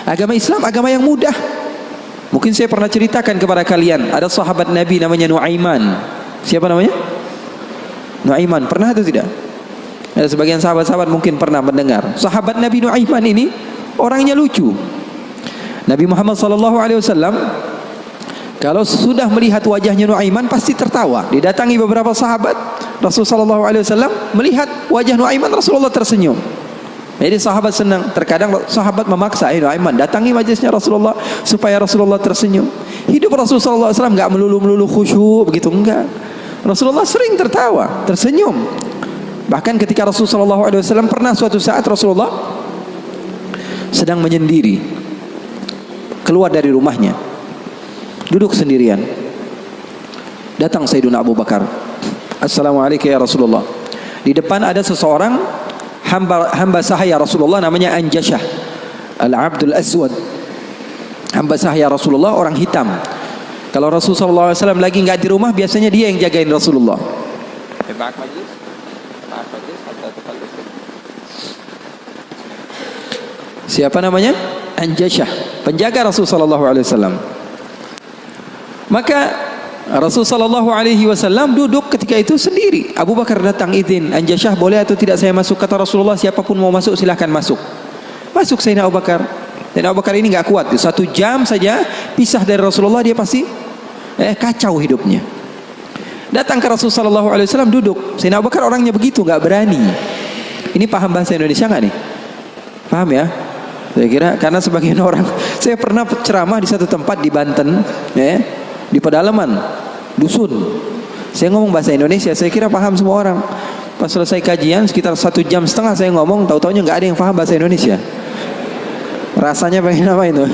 Agama Islam agama yang mudah. Mungkin saya pernah ceritakan kepada kalian, ada sahabat Nabi namanya Nuaiman. Siapa namanya? Nuaiman. Pernah atau tidak? Ada sebagian sahabat-sahabat mungkin pernah mendengar. Sahabat Nabi Nuaiman ini orangnya lucu. Nabi Muhammad SAW kalau sudah melihat wajahnya Nuaiman pasti tertawa. Didatangi beberapa sahabat, Rasulullah SAW melihat wajah Nuaiman, Rasulullah tersenyum. Jadi sahabat senang. Terkadang sahabat memaksa, Nuaiman datangi majelisnya Rasulullah supaya Rasulullah tersenyum. Hidup Rasulullah SAW nggak melulu khusyuk begitu, enggak. Rasulullah sering tertawa, tersenyum. Bahkan ketika Rasulullah SAW pernah suatu saat Rasulullah sedang menyendiri, keluar dari rumahnya, duduk sendirian. Datang Sayyidina Abu Bakar. Assalamualaikum ya Rasulullah. Di depan ada seseorang hamba sahaya Rasulullah namanya Anjashah Al-Abdul Aswad. Hamba sahaya Rasulullah, orang hitam. Kalau Rasulullah SAW lagi nggak di rumah, biasanya dia yang jagain Rasulullah. Siapa namanya? Anjashah, penjaga Rasulullah SAW. Maka Rasulullah SAW duduk ketika itu sendiri. Abu Bakar datang, izin, Anjashah boleh atau tidak saya masuk? Kata Rasulullah, siapapun mau masuk silahkan masuk. Masuk Sayyidina Abu Bakar. Dan Abu Bakar ini nggak kuat. 1 jam saja pisah dari Rasulullah, dia pasti kacau hidupnya. Datang ke Rasulullah SAW duduk. Sayyidina Abu Bakar orangnya begitu, nggak berani. Ini paham bahasa Indonesia nggak nih? Paham ya? Saya kira karena sebagian orang, saya pernah ceramah di satu tempat di Banten, di pedalaman dusun. Saya ngomong bahasa Indonesia, saya kira paham semua orang. Pas selesai kajian sekitar 1,5 jam saya ngomong, tahu-taunya nggak ada yang paham bahasa Indonesia. Rasanya pengen apa itu?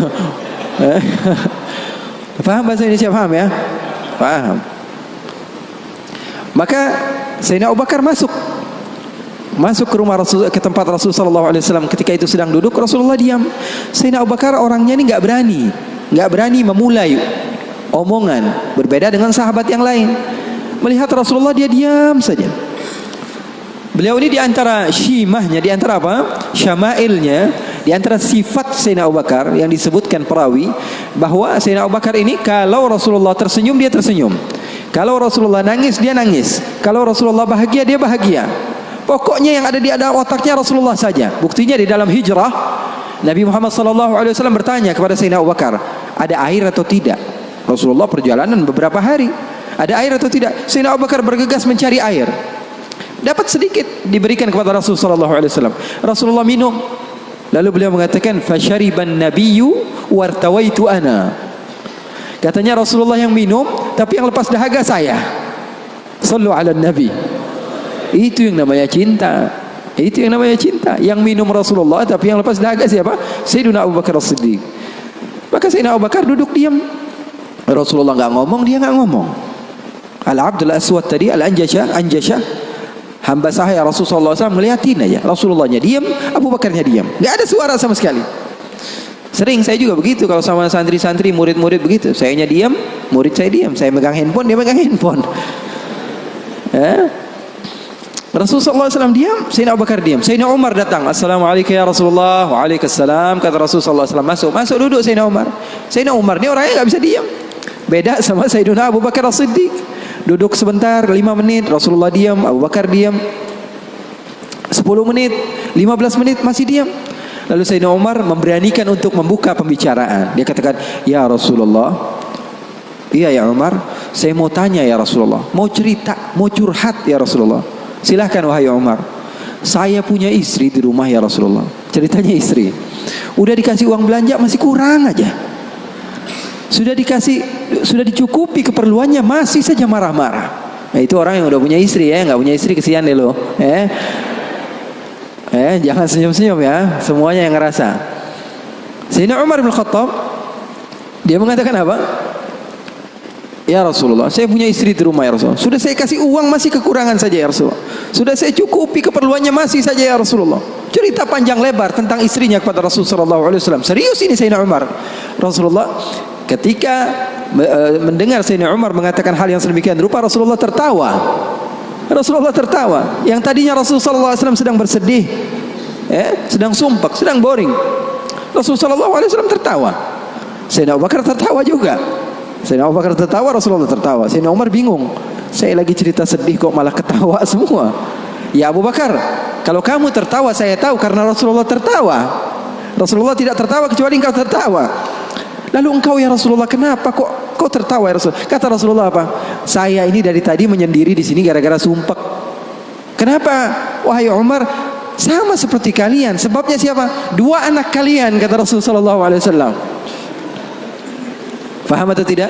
Paham bahasa Indonesia, paham ya? Paham. Maka Sayyidina Abu Bakar masuk ke rumah Rasul, ke tempat Rasul sallallahu alaihi wasallam. Ketika itu sedang duduk, Rasulullah diam. Sayyidina Abu Bakar orangnya ini nggak berani memulai omongan, berbeda dengan sahabat yang lain. Melihat Rasulullah dia diam saja. Beliau ini di antara syimahnya, di antara apa? Syama'ilnya, di antara sifat Sayyidina Abu Bakar yang disebutkan perawi bahwa Sayyidina Abu Bakar ini kalau Rasulullah tersenyum dia tersenyum. Kalau Rasulullah nangis dia nangis. Kalau Rasulullah bahagia dia bahagia. Pokoknya yang ada di dalam otaknya Rasulullah saja. Buktinya di dalam hijrah Nabi Muhammad SAW bertanya kepada Sayyidina Abu Bakar, ada air atau tidak? Rasulullah perjalanan beberapa hari, ada air atau tidak? Sayyidina Abu Bakar bergegas mencari air. Dapat sedikit, diberikan kepada Rasulullah SAW. Rasulullah minum. Lalu beliau mengatakan, "Fasyariban nabiyyu wartawaitu ana." Katanya Rasulullah yang minum, tapi yang lepas dahaga saya. Sallu ala nabi. Itu yang namanya cinta. Itu yang namanya cinta. Yang minum Rasulullah, tapi yang lepas dahaga siapa? Sayyidina Abu Bakar As-Siddiq. Maka Sayyidina Abu Bakar duduk diam. Rasulullah nggak ngomong, dia nggak ngomong. Al-Abdul Aswad tadi, Anjashah, hamba sahaya Rasulullah SAW melihatin aja. Rasulullahnya diam, Abu Bakarnya diam. Nggak ada suara sama sekali. Sering saya juga begitu kalau sama santri-santri, murid-murid begitu. Sayanya diam, murid saya diam. Saya megang handphone, dia megang handphone. Rasulullah SAW diam, Sayyidina Abu Bakar diam. Sayyidina Umar datang, Assalamualaikum ya Rasulullah. Waalaikumsalam. Kata Rasulullah SAW, masuk duduk Sayyidina Umar. Sayyidina Umar ini orangnya nggak bisa diam. Beda sama Sayyidina Abu Bakar As-Siddiq. Duduk sebentar, 5 menit, Rasulullah diam, Abu Bakar diam. 10 menit, 15 menit masih diam. Lalu Sayyidina Umar memberanikan untuk membuka pembicaraan. Dia katakan, ya Rasulullah, iya ya Umar, saya mau tanya ya Rasulullah, mau cerita, mau curhat ya Rasulullah. Silahkan wahai Umar. Saya punya istri di rumah ya Rasulullah. Ceritanya istri, udah dikasih uang belanja masih kurang aja. Sudah dicukupi keperluannya masih saja marah-marah. Nah itu orang yang udah punya istri ya, nggak punya istri kesian deh lo. Jangan senyum-senyum ya, semuanya yang ngerasa. Sayyidina Umar bin Khattab dia mengatakan apa? Ya Rasulullah, saya punya istri di rumah ya Rasulullah. Sudah saya kasih uang masih kekurangan saja ya Rasulullah. Sudah saya cukupi keperluannya masih saja ya Rasulullah. Cerita panjang lebar tentang istrinya kepada Rasulullah SAW. Serius ini Sayyidina Umar. Rasulullah ketika mendengar Sayyidina Umar mengatakan hal yang sedemikian rupa, Rasulullah tertawa. Rasulullah tertawa. Yang tadinya Rasulullah SAW sedang bersedih, sedang sumpah, sedang boring. Rasulullah SAW tertawa. Sayyidina Abu Bakar tertawa juga. Sayyidina Abu Bakar tertawa, Rasulullah tertawa. Sayyidina Umar bingung. Saya lagi cerita sedih kok malah ketawa semua. Ya Abu Bakar, kalau kamu tertawa saya tahu karena Rasulullah tertawa. Rasulullah tidak tertawa kecuali engkau tertawa. Lalu engkau ya Rasulullah kenapa kok tertawa ya Rasul? Kata Rasulullah apa? Saya ini dari tadi menyendiri di sini gara-gara sumpek. Kenapa? Wahai Umar, sama seperti kalian. Sebabnya siapa? Dua anak kalian, kata Rasulullah SAW. Faham atau tidak?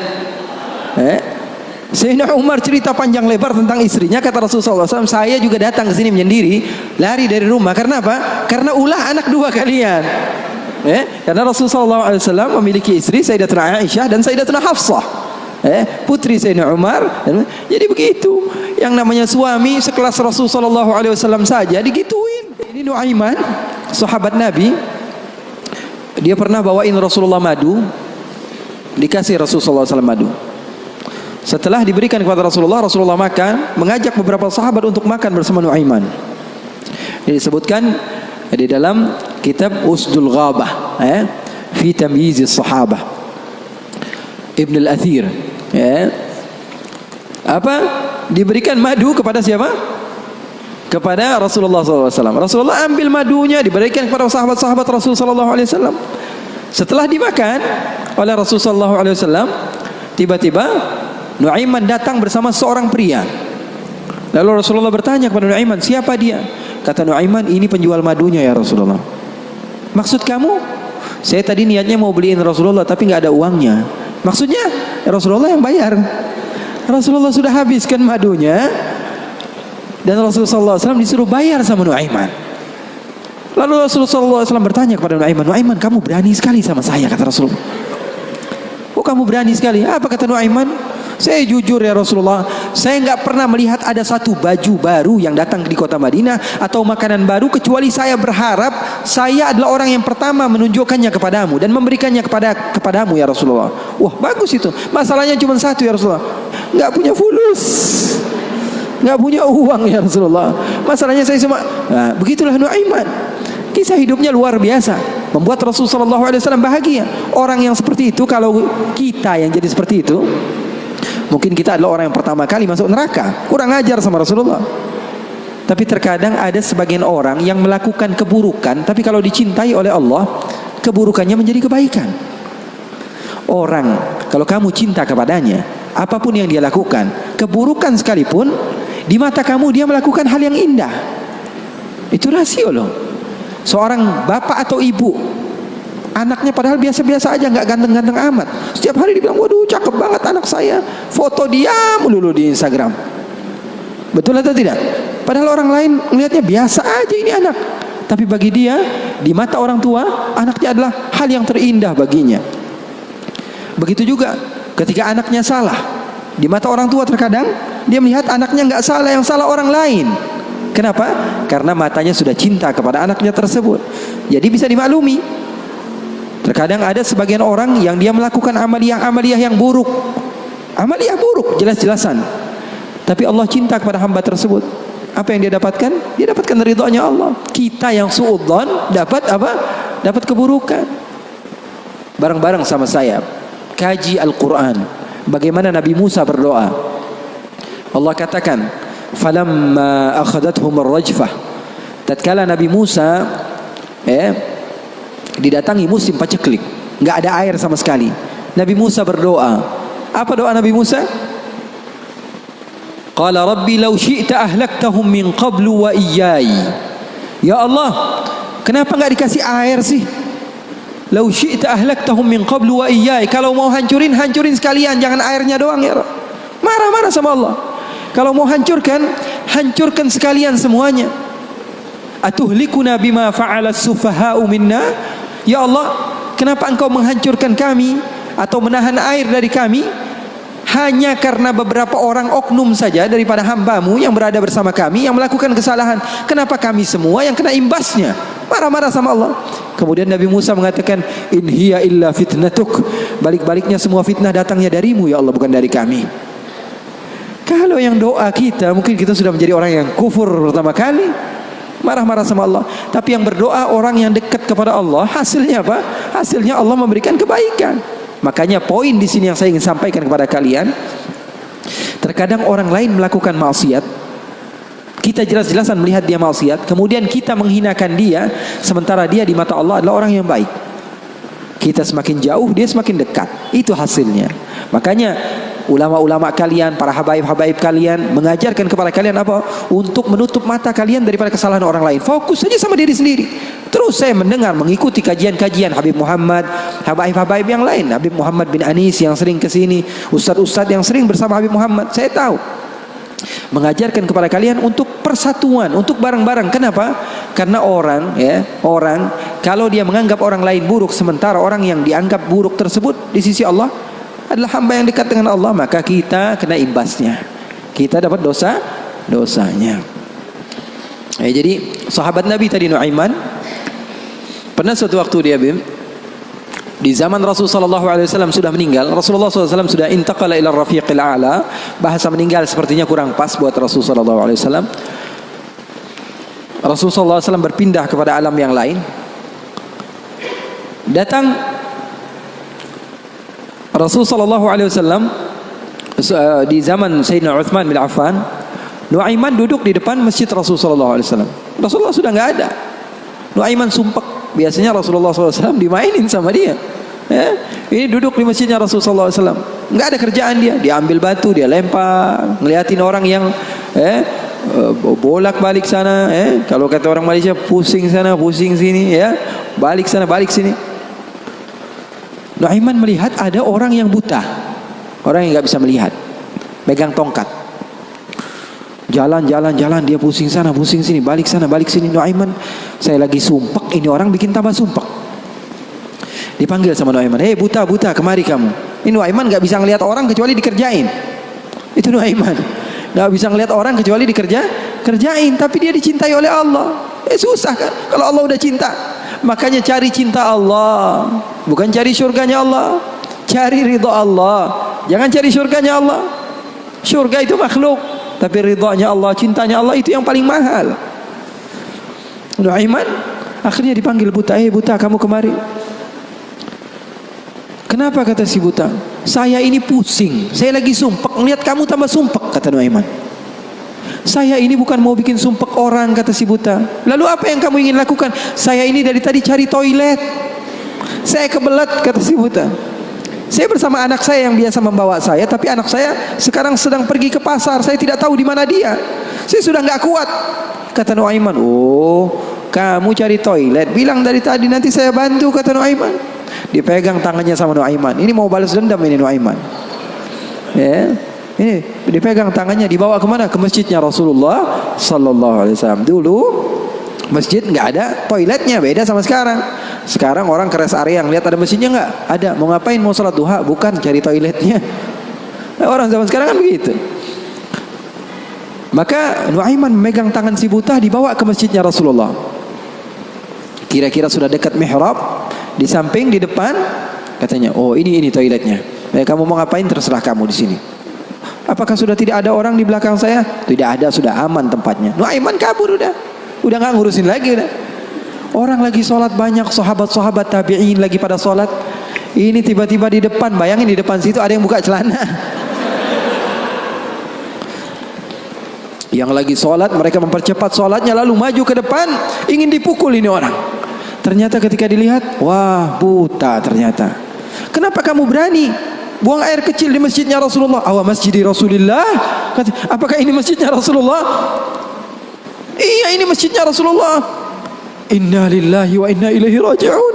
Sayyidina Umar cerita panjang lebar tentang istrinya. Kata Rasulullah SAW, saya juga datang ke sini menyendiri, lari dari rumah. Karena apa? Karena ulah anak dua kalian. Karena Rasulullah SAW memiliki istri Sayyidatuna Aisyah dan Sayyidatuna Hafsah, putri Sayyidina Umar. Jadi begitu. Yang namanya suami sekelas Rasulullah SAW saja digituin. Ini Nuaiman, sahabat Nabi. Dia pernah bawain Rasulullah madu. Dikasih Rasulullah SAW madu. Setelah diberikan kepada Rasulullah, Rasulullah makan, mengajak beberapa sahabat untuk makan bersama Nuaiman. Ini disebutkan di dalam kitab Usdul Ghabah, fi tamyiz as-sahabah, Ibn al-Athir. Apa? Diberikan madu kepada siapa? Kepada Rasulullah SAW. Rasulullah ambil madunya, diberikan kepada sahabat-sahabat Rasulullah SAW. Setelah dimakan oleh Rasulullah SAW, tiba-tiba Nuaiman datang bersama seorang pria. Lalu Rasulullah bertanya kepada Nuaiman, siapa dia? Kata Nuaiman, ini penjual madunya ya Rasulullah. Maksud kamu? Saya tadi niatnya mau beliin Rasulullah tapi nggak ada uangnya. Maksudnya Rasulullah yang bayar. Rasulullah sudah habiskan madunya dan Rasulullah SAW disuruh bayar sama Nuaiman. Lalu Rasulullah SAW bertanya kepada Nuaiman, Nuaiman kamu berani sekali sama saya, kata Rasulullah. Oh kamu berani sekali. Apa kata Nuaiman? Saya jujur ya Rasulullah, saya nggak pernah melihat ada satu baju baru yang datang di kota Madinah atau makanan baru kecuali saya berharap saya adalah orang yang pertama menunjukkannya kepadamu dan memberikannya kepadamu ya Rasulullah. Wah bagus itu. Masalahnya cuma satu ya Rasulullah, nggak punya fulus, nggak punya uang ya Rasulullah. Masalahnya saya cuma, nah, begitulah Nuaiman. Kisah hidupnya luar biasa, membuat Rasulullah SAW bahagia. Orang yang seperti itu, kalau kita yang jadi seperti itu, mungkin kita adalah orang yang pertama kali masuk neraka. Kurang ajar sama Rasulullah. Tapi terkadang ada sebagian orang yang melakukan keburukan, tapi kalau dicintai oleh Allah, keburukannya menjadi kebaikan. Orang, kalau kamu cinta kepadanya, apapun yang dia lakukan, keburukan sekalipun, di mata kamu dia melakukan hal yang indah. Itu rasio loh. Seorang bapak atau ibu, anaknya padahal biasa-biasa aja, nggak ganteng-ganteng amat, setiap hari dibilang, waduh cakep banget anak saya, foto dia melulu di Instagram. Betul atau tidak? Padahal orang lain melihatnya biasa aja ini anak, tapi bagi dia, di mata orang tua, anaknya adalah hal yang terindah baginya. Begitu juga ketika anaknya salah, di mata orang tua terkadang dia melihat anaknya nggak salah, yang salah orang lain. Kenapa? Karena matanya sudah cinta kepada anaknya tersebut. Jadi bisa dimaklumi. Terkadang ada sebagian orang yang dia melakukan amaliyah yang buruk. Amaliyah buruk, jelas-jelasan. Tapi Allah cinta kepada hamba tersebut. Apa yang dia dapatkan? Dia dapatkan ridhonya Allah. Kita yang suudzon dapat apa? Dapat keburukan. Bareng-bareng sama saya kaji Al-Quran. Bagaimana Nabi Musa berdoa. Allah katakan, falamma akhadathum ar-rajfah, tatkala Nabi Musa didatangi musim paceklik, nggak ada air sama sekali, Nabi Musa berdoa. Apa doa Nabi Musa? Qala rabbi law syi'ta ahlaktahum min qablu wa iyyai. Ya Allah, kenapa nggak dikasih air sih? Law syi'ta ahlaktahum min qablu wa iyyai. Kalau mau hancurin sekalian, jangan airnya doang ya. Marah-marah sama Allah. Kalau mau hancurkan sekalian semuanya. Atuhlikuna bima fa'ala as-sufaha'u minna. Ya Allah, kenapa engkau menghancurkan kami atau menahan air dari kami hanya karena beberapa orang oknum saja daripada hambamu yang berada bersama kami yang melakukan kesalahan? Kenapa kami semua yang kena imbasnya? Marah-marah sama Allah. Kemudian Nabi Musa mengatakan, in hiya illa fitnatuk. Balik-baliknya semua fitnah datangnya darimu ya Allah, bukan dari kami. Kalau yang doa kita, mungkin kita sudah menjadi orang yang kufur pertama kali. marah-marah sama Allah. Tapi yang berdoa orang yang dekat kepada Allah, hasilnya apa? Hasilnya Allah memberikan kebaikan. Makanya poin di sini yang saya ingin sampaikan kepada kalian, terkadang orang lain melakukan maksiat, kita jelas-jelasan melihat dia maksiat, kemudian kita menghinakan dia, sementara dia di mata Allah adalah orang yang baik. Kita semakin jauh, dia semakin dekat. Itu hasilnya. Makanya ulama-ulama kalian, para habaib-habaib kalian mengajarkan kepada kalian apa? Untuk menutup mata kalian daripada kesalahan orang lain. Fokus saja sama diri sendiri. Terus saya mendengar, mengikuti kajian-kajian Habib Muhammad, habaib-habaib yang lain, Habib Muhammad bin Anis yang sering ke sini, ustadz-ustadz yang sering bersama Habib Muhammad. Saya tahu mengajarkan kepada kalian untuk persatuan, untuk bareng-bareng. Kenapa? Karena orang kalau dia menganggap orang lain buruk, sementara orang yang dianggap buruk tersebut di sisi Allah adalah hamba yang dekat dengan Allah, maka kita kena imbasnya. Kita dapat dosanya. Jadi sahabat Nabi tadi Nuaiman, pernah suatu waktu dia di zaman Rasulullah SAW sudah meninggal. Rasulullah SAW sudah intaqala ila rafiqil a'la. Bahasa meninggal sepertinya kurang pas buat Rasulullah SAW. Rasulullah SAW berpindah kepada alam yang lain. Datang Rasulullah SAW di zaman Sayyidina Uthman bin Affan. Nuaiman duduk di depan masjid Rasulullah SAW. Rasulullah sudah nggak ada. Nuaiman sumpek. Biasanya Rasulullah SAW dimainin sama dia. Ini duduk di masjidnya Rasulullah SAW. Nggak ada kerjaan dia. Dia ambil batu, dia lempar, ngeliatin orang yang bolak-balik sana. Kalau kata orang Malaysia, pusing sana, pusing sini, balik sana, balik sini. Nuaiman melihat ada orang yang buta, orang yang nggak bisa melihat, megang tongkat. Jalan, dia pusing sana, pusing sini, balik sana, balik sini. Nuaiman, saya lagi sumpek, ini orang bikin tambah sumpek. Dipanggil sama Nuaiman, hei buta, kemari kamu. Ini Nuaiman nggak bisa ngelihat orang kecuali dikerjain. Itu Nuaiman, nggak bisa ngelihat orang kecuali kerjain. Tapi dia dicintai oleh Allah. Susah kan? Kalau Allah udah cinta, makanya cari cinta Allah, bukan cari surganya Allah. Cari ridha Allah, jangan cari surganya Allah. Surga itu makhluk, tapi ridhanya Allah, cintanya Allah itu yang paling mahal. Nuaiman akhirnya dipanggil buta, buta kamu kemari. Kenapa, kata si buta? Saya ini pusing, saya lagi sumpek, ngeliat kamu tambah sumpek, kata Nuaiman. Saya ini bukan mau bikin sumpek orang, kata si buta. Lalu apa yang kamu ingin lakukan? Saya ini dari tadi cari toilet, saya kebelet, kata si buta. Saya bersama anak saya yang biasa membawa saya, tapi anak saya sekarang sedang pergi ke pasar, saya tidak tahu di mana dia. Saya sudah nggak kuat, kata Nuaiman. Oh, kamu cari toilet, bilang dari tadi, nanti saya bantu, kata Nuaiman. Dipegang tangannya sama Nuaiman. Ini mau balas dendam ini Nuaiman. Ini dipegang tangannya, dibawa kemana? Ke masjidnya Rasulullah Sallallahu Alaihi Wasallam. Dulu masjid nggak ada toiletnya, beda sama sekarang. Sekarang orang ke rest area yang lihat ada masjidnya nggak? Ada. Mau ngapain? Mau sholat duha? Bukan, cari toiletnya. Orang zaman sekarang kan begitu. Maka Nuaiman memegang tangan si buta, dibawa ke masjidnya Rasulullah. Kira-kira sudah dekat mihrab, di samping, di depan, katanya, oh ini toiletnya. Kamu mau ngapain? Terserah kamu di sini. Apakah sudah tidak ada orang di belakang saya? Tidak ada, sudah aman tempatnya. Nuaiman kabur udah nggak ngurusin lagi udah. Orang lagi sholat banyak, sahabat-sahabat tabi'in lagi pada sholat. Ini tiba-tiba di depan, bayangin di depan situ ada yang buka celana. Yang lagi sholat, mereka mempercepat sholatnya, lalu maju ke depan, ingin dipukul ini orang. Ternyata ketika dilihat, wah buta ternyata. Kenapa kamu berani buang air kecil di masjidnya Rasulullah? Awa masjidi Rasulullah. Apakah ini masjidnya Rasulullah? Iya, ini masjidnya Rasulullah. Inna lillahi wa inna ilaihi raji'un.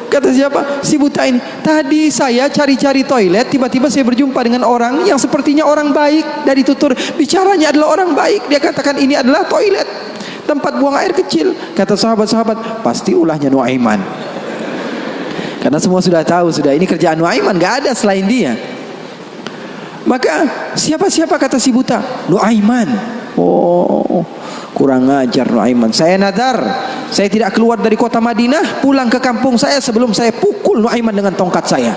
Kata siapa? Si buta ini. Tadi saya cari-cari toilet, tiba-tiba saya berjumpa dengan orang yang sepertinya orang baik. Dari tutur bicaranya adalah orang baik. Dia katakan ini adalah toilet, tempat buang air kecil. Kata sahabat-sahabat, pasti ulahnya Nuaiman. Karena semua sudah tahu, sudah ini kerjaan Nuaiman, gak ada selain dia. Maka siapa-siapa, kata si buta? Nuaiman. Oh, kurang ajar Nuaiman. Saya nadar, saya tidak keluar dari kota Madinah, pulang ke kampung saya sebelum saya pukul Nuaiman dengan tongkat saya.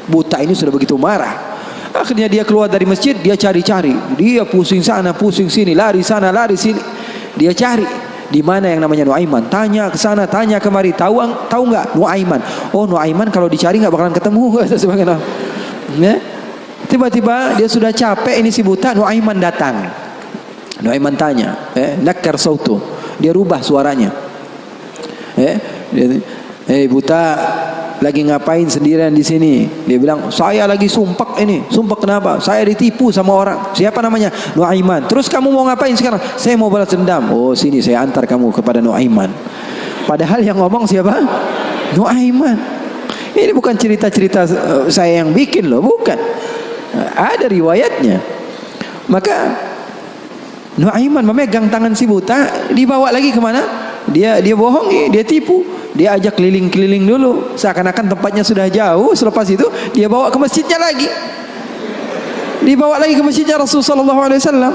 Buta ini sudah begitu marah. Akhirnya dia keluar dari masjid, dia cari-cari. Dia pusing sana, pusing sini, lari sana, lari sini. Dia cari. Di mana yang namanya Nuaiman? Tanya ke sana, tanya kemari. Tahu nggak Nuaiman? Oh, Nuaiman kalau dicari nggak bakalan ketemu. Sebagian orang. Ya? Tiba-tiba dia sudah capek ini si buta, Nuaiman datang. Nuaiman tanya, nakkar sautu. Dia rubah suaranya. Buta, lagi ngapain sendirian di sini? Dia bilang, saya lagi sumpek ini. Sumpek kenapa? Saya ditipu sama orang. Siapa namanya? Nuaiman. Terus kamu mau ngapain sekarang? Saya mau balas dendam. Oh, sini saya antar kamu kepada Nuaiman. Padahal yang ngomong siapa? Nuaiman. Ini bukan cerita-cerita saya yang bikin loh, bukan. Ada riwayatnya. Maka Nuaiman memegang tangan si buta, dibawa lagi kemana? Dia bohongi, dia tipu. Dia ajak keliling-keliling dulu, seakan-akan tempatnya sudah jauh. Selepas itu dia bawa ke masjidnya lagi. Dibawa lagi ke masjidnya Rasulullah SAW.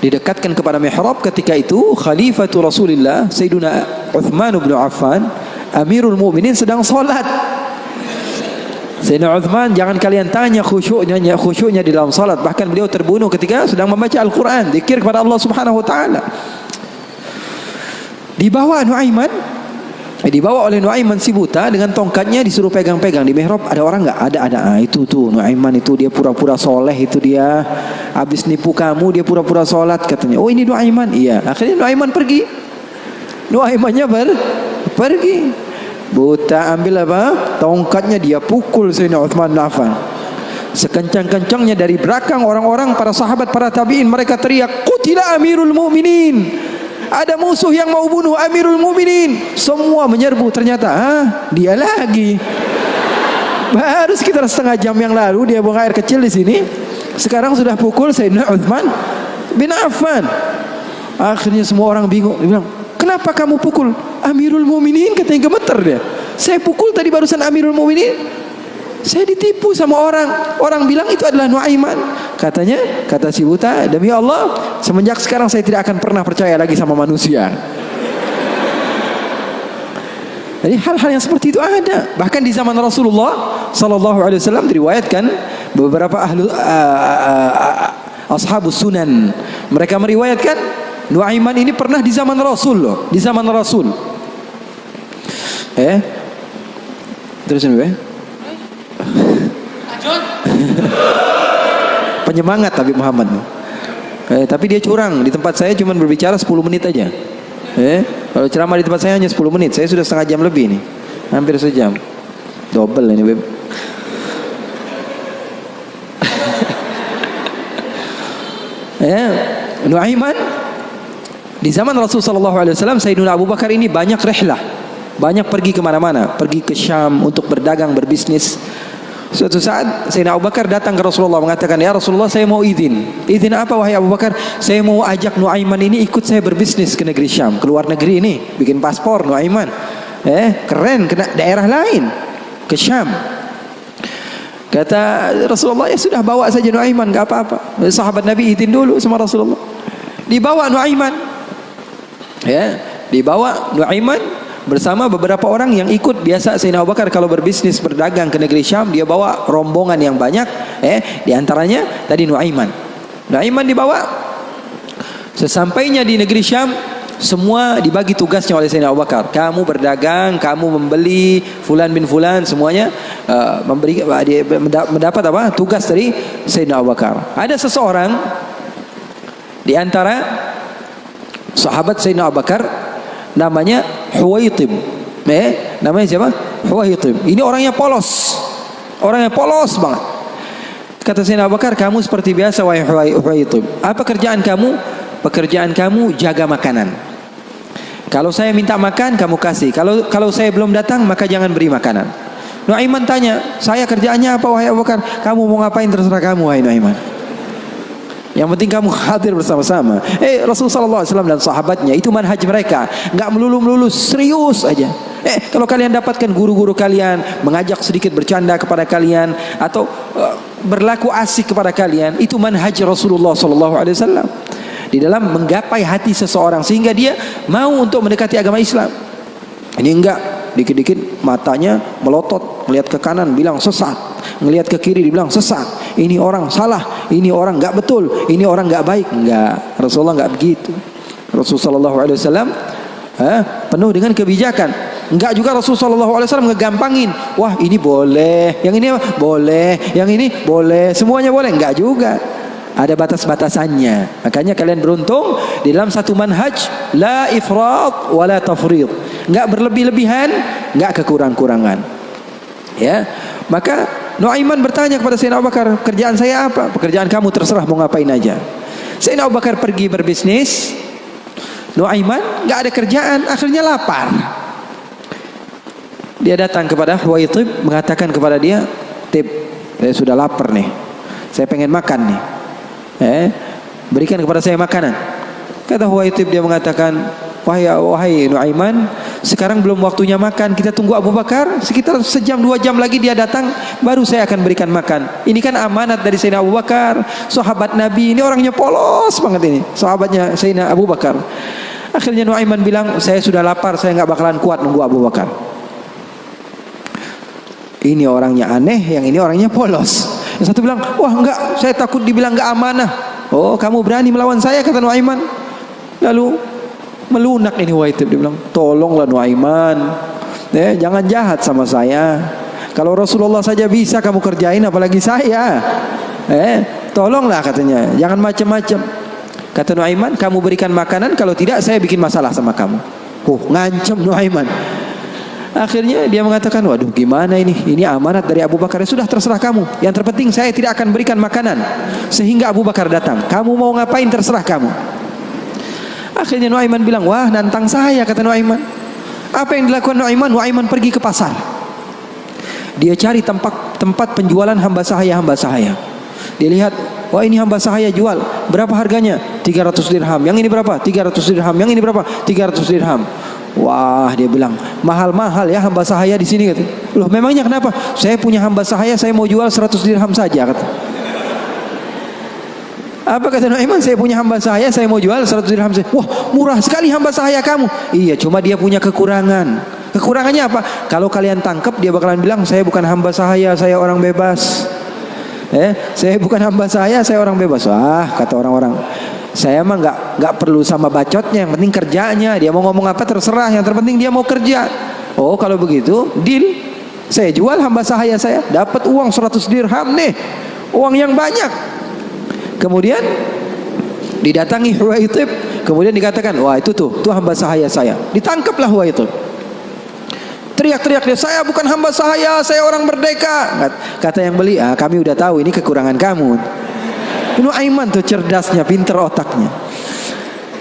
Didekatkan kepada mihrab. Ketika itu Khalifatul Rasulullah Sayyiduna Uthman bin Affan, Amirul Mukminin, sedang salat. Sayyidina Uthman, jangan kalian tanya khusyuknya di dalam salat. Bahkan beliau terbunuh ketika sedang membaca Al-Quran, zikir kepada Allah Subhanahu Wa Taala. Dibawa oleh Nuaiman si buta dengan tongkatnya, disuruh pegang-pegang. Di mihrab ada orang nggak? Ada. Itu tuh Nuaiman itu, dia pura-pura soleh, itu dia habis nipu kamu, dia pura-pura sholat katanya. Oh, ini Nuaiman. Iya. Akhirnya Nuaiman pergi. Nuaimannya pergi. Buta ambil apa? Tongkatnya, dia pukul Sayyidina Uthman bin Affan. Sekencang-kencangnya dari belakang orang-orang, para sahabat, para tabi'in, mereka teriak, "Qutila Amirul Mukminin." Ada musuh yang mau bunuh Amirul Mukminin. Semua menyerbu. Ternyata dia lagi. Baru sekitar setengah jam yang lalu dia buang air kecil di sini. Sekarang sudah pukul Sayyidina Uthman bin Affan. Akhirnya semua orang bingung. Dia bilang, kenapa kamu pukul Amirul Mukminin? Katanya gemeter dia. Saya pukul tadi barusan Amirul Mukminin. Saya ditipu sama orang. Orang bilang itu adalah Nuaiman. Kata si buta, demi Allah, semenjak sekarang saya tidak akan pernah percaya lagi sama manusia. Jadi hal-hal yang seperti itu ada. Bahkan di zaman Rasulullah sallallahu alaihi wasallam diriwayatkan beberapa ashabus sunan, mereka meriwayatkan Nuaiman ini pernah di zaman Rasul loh, di zaman Rasul. Terusin penyemangat Habib Muhammad. Tapi dia curang. Di tempat saya cuma berbicara 10 menit aja. Kalau ceramah di tempat saya hanya 10 menit. Saya sudah setengah jam lebih nih. Hampir sejam. Double ini, Beb. Nuaiman di zaman Rasulullah SAW, Sayyidina Abu Bakar ini banyak rihlah, banyak pergi kemana-mana, pergi ke Syam untuk berdagang, berbisnis. Suatu saat Sayyidina Abu Bakar datang ke Rasulullah mengatakan, ya Rasulullah, saya mau izin. Izin apa wahai Abu Bakar? Saya mau ajak Nuaiman ini ikut saya berbisnis ke negeri Syam, ke luar negeri ini, bikin paspor Nuaiman. Keren, ke daerah lain, ke Syam. Kata Rasulullah, ya sudah, bawa saja Nuaiman, gak apa-apa. Sahabat Nabi izin dulu sama Rasulullah. Dibawa Nuaiman. Dibawa Nuaiman bersama beberapa orang yang ikut. Biasa Sayyidina Abu Bakar kalau berbisnis, berdagang ke negeri Syam, dia bawa rombongan yang banyak. Di antaranya tadi Nuaiman. Nuaiman dibawa. Sesampainya di negeri Syam, semua dibagi tugasnya oleh Sayyidina Abu Bakar. Kamu berdagang, kamu membeli, fulan bin fulan, semuanya mendapat apa? Tugas dari Sayyidina Abu Bakar. Ada seseorang di antara sahabat Sayyidina Abu Bakar, namanya Huwaitib. Namanya siapa? Huwaitib. Ini orangnya polos. Orangnya polos banget. Kata Sayyidina Abu Bakar, kamu seperti biasa wahai Huwaitib. Apa kerjaan kamu? Pekerjaan kamu jaga makanan. Kalau saya minta makan, kamu kasih. Kalau saya belum datang, maka jangan beri makanan. Nuaiman tanya, saya kerjaannya apa wahai Abu Bakar? Kamu mau ngapain terserah kamu wahai Nuaiman. Yang penting kamu hadir bersama-sama. Rasulullah SAW dan sahabatnya itu manhaj mereka, nggak melulu serius aja. Kalau kalian dapatkan guru-guru kalian mengajak sedikit bercanda kepada kalian atau berlaku asik kepada kalian, itu manhaj Rasulullah SAW di dalam menggapai hati seseorang sehingga dia mau untuk mendekati agama Islam. Ini enggak, dikit-dikit matanya melotot, melihat ke kanan bilang sesat, ngelihat ke kiri dibilang sesat, ini orang salah, ini orang nggak betul, ini orang nggak baik. Enggak, Rasulullah nggak begitu. Rasulullah SAW penuh dengan kebijakan. Enggak juga Rasulullah SAW ngegampangin. Wah ini boleh, yang ini boleh, yang ini boleh, semuanya boleh. Enggak juga. Ada batas-batasannya. Makanya kalian beruntung di dalam satu manhaj, la ifrat wa la tafrid. Enggak berlebih-lebihan, enggak kekurang-kurangan. Ya. Maka Nuaiman bertanya kepada Sayyidina Abu Bakar, kerjaan saya apa? Pekerjaan kamu terserah mau ngapain aja. Sayyidina Abu Bakar pergi berbisnis. Nuaiman enggak ada kerjaan, akhirnya lapar. Dia datang kepada Huwaitib, mengatakan kepada dia, "Tib, saya sudah lapar nih. Saya pengen makan nih. Berikan kepada saya makanan." Kata Huwaitib, dia mengatakan, wahai Nuaiman, sekarang belum waktunya makan, kita tunggu Abu Bakar sekitar sejam 2 jam lagi dia datang, baru saya akan berikan makan. Ini kan amanat dari Sayyidina Abu Bakar, sahabat Nabi, ini orangnya polos banget ini, sahabatnya Sayyidina Abu Bakar. Akhirnya Nuaiman bilang, saya sudah lapar, saya nggak bakalan kuat nunggu Abu Bakar. Ini orangnya aneh, yang ini orangnya polos. Yang satu bilang, wah enggak, saya takut dibilang enggak amanah. Oh, kamu berani melawan saya, kata Nuaiman. Lalu melunak ini Huwaitib, dia bilang, tolonglah Nuaiman, jangan jahat sama saya. Kalau Rasulullah saja bisa kamu kerjain, apalagi saya. Tolonglah katanya, jangan macam-macam. Kata Nuaiman, kamu berikan makanan, kalau tidak saya bikin masalah sama kamu. Ngancam Nuaiman. Akhirnya dia mengatakan, waduh gimana ini amanat dari Abu Bakar, sudah terserah kamu, yang terpenting saya tidak akan berikan makanan sehingga Abu Bakar datang, kamu mau ngapain terserah kamu. Akhirnya Nuaiman bilang, wah nantang saya, kata Nuaiman. Apa yang dilakukan Nuaiman? Nuaiman pergi ke pasar, dia cari tempat penjualan hamba sahaya. Dia lihat, wah ini hamba sahaya jual, berapa harganya? 300 dirham. Yang ini berapa? 300 dirham. Yang ini berapa? 300 dirham. Wah, dia bilang, mahal-mahal ya hamba sahaya di sini, kata. Loh, memangnya kenapa? Saya punya hamba sahaya, saya mau jual 100 dirham saja, kata. Apa kata Nuaiman? Saya punya hamba sahaya, saya mau jual 100 dirham saja. Wah, murah sekali hamba sahaya kamu. Iya, cuma dia punya kekurangan. Kekurangannya apa? Kalau kalian tangkap, dia bakalan bilang, saya bukan hamba sahaya, saya orang bebas. Saya bukan hamba saya orang bebas. Wah, kata orang-orang, saya mah nggak perlu sama bacotnya, yang penting kerjanya. Dia mau ngomong apa terserah, yang terpenting dia mau kerja. Oh kalau begitu deal, saya jual hamba sahaya saya, dapat uang 100 dirham nih, uang yang banyak. Kemudian didatangi Huwaitib, kemudian dikatakan, wah itu tuh hamba sahaya saya. Ditangkaplah Huwaitib, teriak-teriak dia, saya bukan hamba sahaya, saya orang merdeka. Kata yang beli, kami udah tahu ini kekurangan kamu. Nuaiman tuh cerdasnya, pinter otaknya.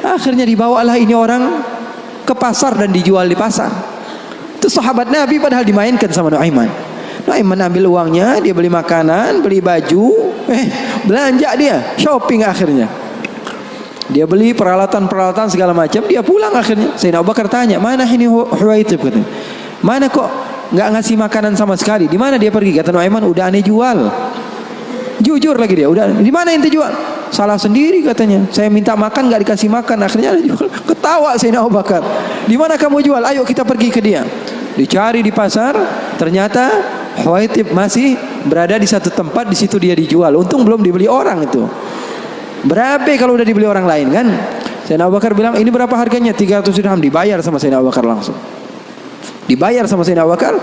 Akhirnya dibawalah ini orang ke pasar dan dijual di pasar. Itu sahabat Nabi padahal dimainkan sama Nuaiman. Nuaiman ambil uangnya, dia beli makanan, beli baju, belanja dia, shopping akhirnya. Dia beli peralatan segala macam, dia pulang akhirnya. Sayyidina Abu Bakar tanya, mana ini Huwaitib, katanya. Mana kok nggak ngasih makanan sama sekali? Di mana dia pergi? Kata Nuaiman, udah aneh jual. Jujur lagi dia, udah di mana ente jual? Salah sendiri katanya. Saya minta makan nggak dikasih makan, akhirnya jual. Ketawa Sayyidina Abu Bakar. Di mana kamu jual? Ayo kita pergi ke dia. Dicari di pasar, ternyata Huwaitib masih berada di satu tempat, di situ dia dijual. Untung belum dibeli orang itu. Berapa kalau udah dibeli orang lain kan? Sayyidina Abu Bakar bilang, ini berapa harganya? 300 dirham. Dibayar sama Sayyidina Abu Bakar langsung. Dibayar sama Sayyidina Abu Bakar.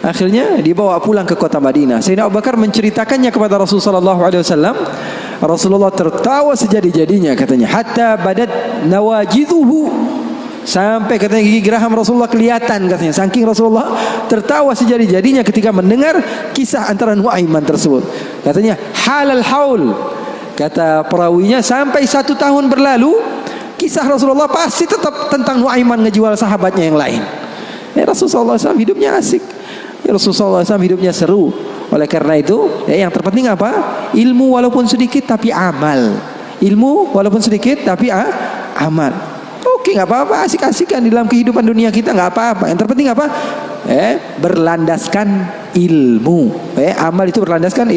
Akhirnya dibawa pulang ke kota Madinah. Sayyidina Abu Bakar menceritakannya kepada Rasulullah SAW. Rasulullah tertawa sejadi-jadinya, katanya, hatta badat nawajidhuhu, sampai katanya gigi geraham Rasulullah kelihatan, katanya. Saking Rasulullah tertawa sejadi-jadinya ketika mendengar kisah antara Nuaiman tersebut. Katanya halal haul, kata perawinya, sampai 1 tahun berlalu kisah Rasulullah pasti tetap tentang Nuaiman ngejual sahabatnya yang lain. Rasulullah SAW hidupnya asik. Rasulullah SAW hidupnya seru. Oleh karena itu, yang terpenting apa? Ilmu walaupun sedikit tapi amal. Ilmu walaupun sedikit tapi amal. Oke, nggak apa-apa, asik-asikan di dalam kehidupan dunia kita, nggak apa-apa. Yang terpenting apa? Berlandaskan ilmu. Amal itu berlandaskan